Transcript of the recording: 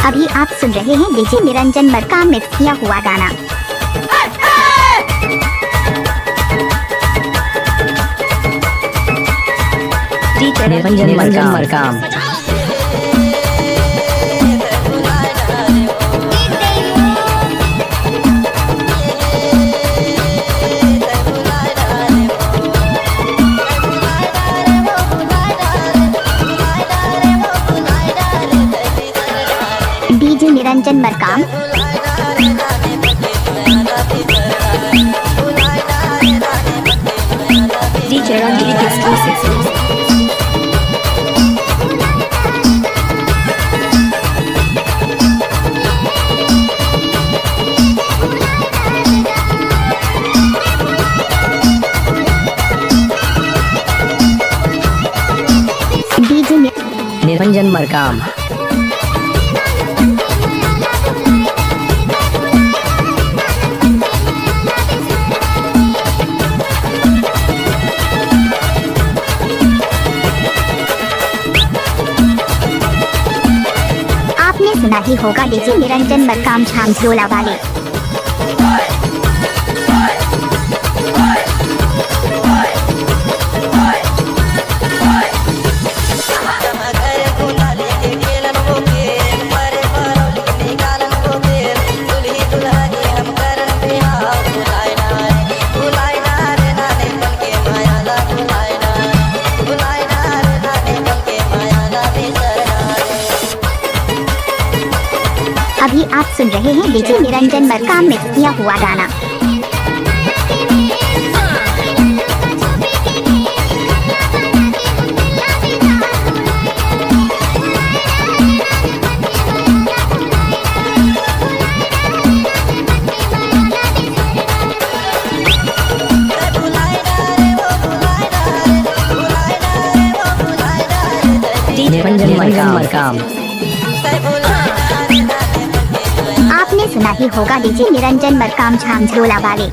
अभी आप सुन रहे हैं डीजे निरंजन मर का मिक्स किया हुआ गाना। Niranjan Markam. DJ Niranjan Markam. DJ Ranjeet exclusive. DJ Niranjan Markam. आपने सुना ही होगा डीजे निरंजन मरकाम झाम झोला वाले। अभी आप सुन रहे हैं डीजे निरंजन मरकाम मिक्स किया हुआ गाना। निरंजन मरकाम। आपने सुना ही होगा डीजे निरंजन मरकाम झाम झोला वाले।